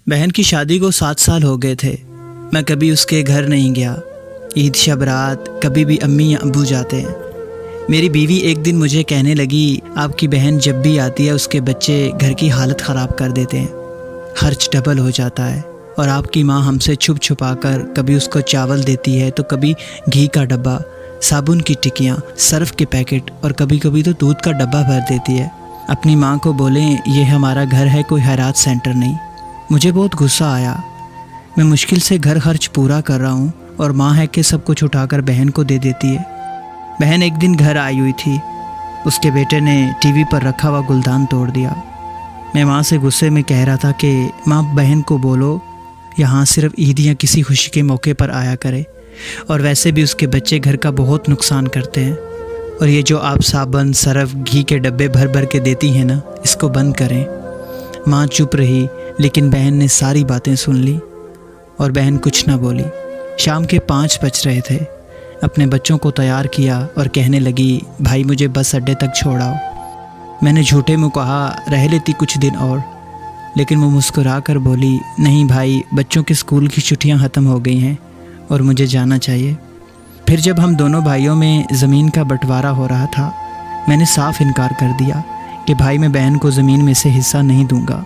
बहन की शादी को 7 साल हो गए थे। मैं कभी उसके घर नहीं गया। ईद शब रात कभी भी अम्मी या अब्बू जाते हैं। मेरी बीवी एक दिन मुझे कहने लगी, आपकी बहन जब भी आती है उसके बच्चे घर की हालत ख़राब कर देते हैं, खर्च डबल हो जाता है। और आपकी माँ हमसे छुप छुपा कर कभी उसको चावल देती है तो कभी घी का डब्बा, साबुन की टिक्कियाँ, सर्फ के पैकेट और कभी कभी तो दूध का डब्बा भर देती है। अपनी माँ को बोलें ये हमारा घर है, कोई हैरात सेंटर नहीं। मुझे बहुत गुस्सा आया। मैं मुश्किल से घर खर्च पूरा कर रहा हूँ और माँ है कि सब कुछ उठाकर बहन को दे देती है। बहन एक दिन घर आई हुई थी। उसके बेटे ने टीवी पर रखा हुआ गुलदान तोड़ दिया। मैं माँ से गुस्से में कह रहा था कि माँ, बहन को बोलो यहाँ सिर्फ ईद या किसी खुशी के मौके पर आया करे, और वैसे भी उसके बच्चे घर का बहुत नुकसान करते हैं, और ये जो आप साबुन, सरफ, घी के डब्बे भर भर के देती हैं ना, इसको बंद करें। माँ चुप रही, लेकिन बहन ने सारी बातें सुन ली और बहन कुछ ना बोली। शाम के 5 बज रहे थे। अपने बच्चों को तैयार किया और कहने लगी, भाई मुझे बस अड्डे तक छोड़ाओ। मैंने झूठे मुँह कहा, रह लेती कुछ दिन और, लेकिन वो मुस्कुरा कर बोली, नहीं भाई, बच्चों के स्कूल की छुट्टियां ख़त्म हो गई हैं और मुझे जाना चाहिए। फिर जब हम दोनों भाइयों में ज़मीन का बंटवारा हो रहा था, मैंने साफ इनकार कर दिया कि भाई मैं बहन को ज़मीन में से हिस्सा नहीं दूंगा।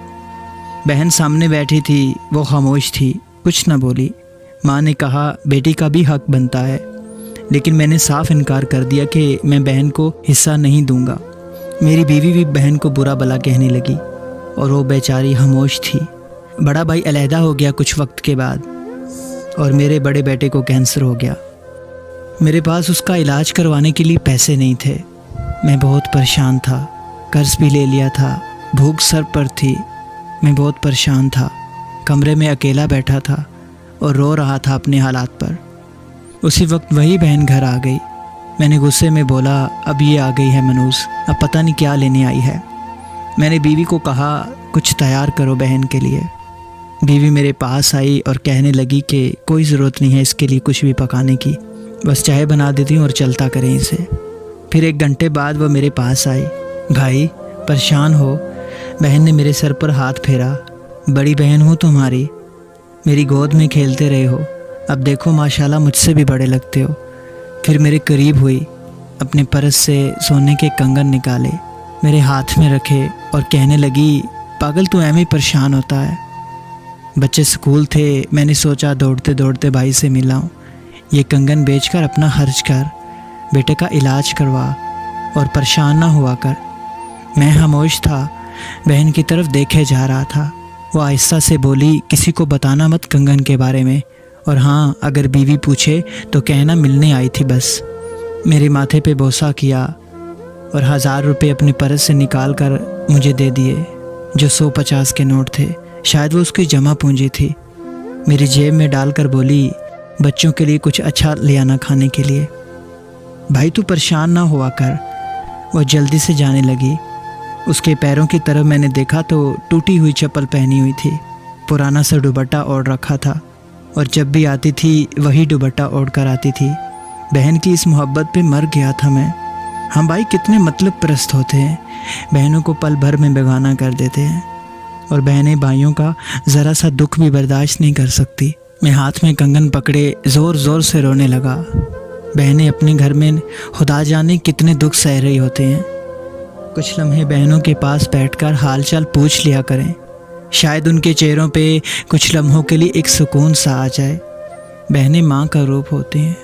बहन सामने बैठी थी, वो खामोश थी, कुछ न बोली। माँ ने कहा, बेटी का भी हक बनता है, लेकिन मैंने साफ इनकार कर दिया कि मैं बहन को हिस्सा नहीं दूंगा। मेरी बीवी भी बहन को बुरा भला कहने लगी और वो बेचारी खामोश थी। बड़ा भाई अलहदा हो गया कुछ वक्त के बाद, और मेरे बड़े बेटे को कैंसर हो गया। मेरे पास उसका इलाज करवाने के लिए पैसे नहीं थे। मैं बहुत परेशान था, कर्ज भी ले लिया था, भूख सर पर थी। मैं बहुत परेशान था, कमरे में अकेला बैठा था और रो रहा था अपने हालात पर। उसी वक्त वही बहन घर आ गई। मैंने गुस्से में बोला, अब ये आ गई है मनूस, अब पता नहीं क्या लेने आई है। मैंने बीवी को कहा, कुछ तैयार करो बहन के लिए। बीवी मेरे पास आई और कहने लगी कि कोई ज़रूरत नहीं है इसके लिए कुछ भी पकाने की, बस चाय बना देती हूँ और चलता करें इसे। फिर 1 घंटे बाद वह मेरे पास आई। भाई परेशान हो? बहन ने मेरे सर पर हाथ फेरा। बड़ी बहन हूँ तुम्हारी, मेरी गोद में खेलते रहे हो, अब देखो माशाल्लाह मुझसे भी बड़े लगते हो। फिर मेरे करीब हुई, अपने पर्स से सोने के कंगन निकाले, मेरे हाथ में रखे और कहने लगी, पागल तू ऐਵੇਂ परेशान होता है। बच्चे स्कूल थे, मैंने सोचा दौड़ते दौड़ते भाई से मिला हूँ, ये कंगन बेचकर अपना खर्च कर, बेटे का इलाज करवा और परेशान ना हुआ कर। मैं खामोश था, बहन की तरफ देखे जा रहा था। वो आहिस्ता से बोली, किसी को बताना मत कंगन के बारे में, और हाँ अगर बीवी पूछे तो कहना मिलने आई थी बस। मेरे माथे पे बोसा किया और 1000 रुपये अपने पर्स से निकाल कर मुझे दे दिए, जो 150 के नोट थे। शायद वो उसकी जमा पूंजी थी। मेरी जेब में डालकर बोली, बच्चों के लिए कुछ अच्छा ले आना खाने के लिए। भाई तू परेशान ना हुआ कर। वो जल्दी से जाने लगी। उसके पैरों की तरफ मैंने देखा तो टूटी हुई चप्पल पहनी हुई थी, पुराना सा दुपट्टा ओढ़ रखा था, और जब भी आती थी वही दुपट्टा ओढ़ कर आती थी। बहन की इस मोहब्बत पे मर गया था मैं। हम भाई कितने मतलब परस्त होते हैं, बहनों को पल भर में बेगाना कर देते हैं, और बहनें भाइयों का ज़रा सा दुख भी बर्दाश्त नहीं कर सकती। मैं हाथ में कंगन पकड़े ज़ोर ज़ोर से रोने लगा। बहनें अपने घर में खुदा जाने कितने दुख सह रही होते हैं। कुछ लम्हे बहनों के पास बैठकर हालचाल पूछ लिया करें, शायद उनके चेहरों पे कुछ लम्हों के लिए एक सुकून सा आ जाए। बहनें माँ का रूप होती हैं।